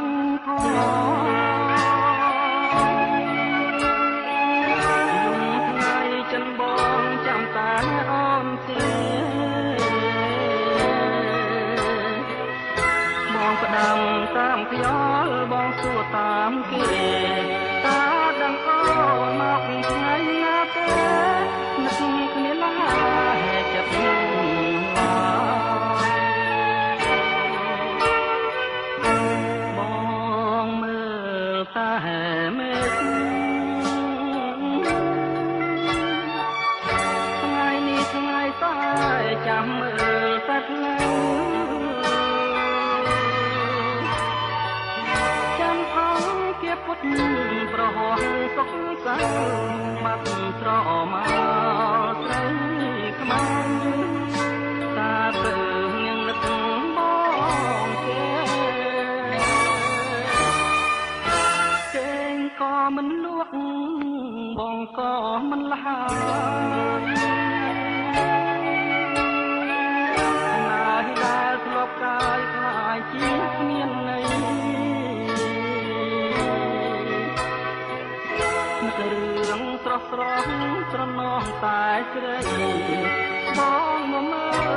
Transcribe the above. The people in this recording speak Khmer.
ងថ្ងៃចិនបងចាំតាអូនទេបងផ្ដាំតាមខ្យល់បងសួរតាមគេតាដឹងអូនមកថ្ងៃណាទេនឹកគ្នាឡាចិត្តបងមើលតែមេឃថ្ងៃនេះថ្ងៃតែចាំមើលតែផ្លូវពុតប្រហោះសុខសាបាត់ស្រមកស្រីខ្មៅតាទៅនឹងនឹកបងគេងក៏មិនលក់បងក៏មិនលះណាយដែលធ្លាប់កាយខ្លាយជាគ្មានន័យរឿងស្រស់ស្រស់ត្រណោះតែស្រីបងមកមើល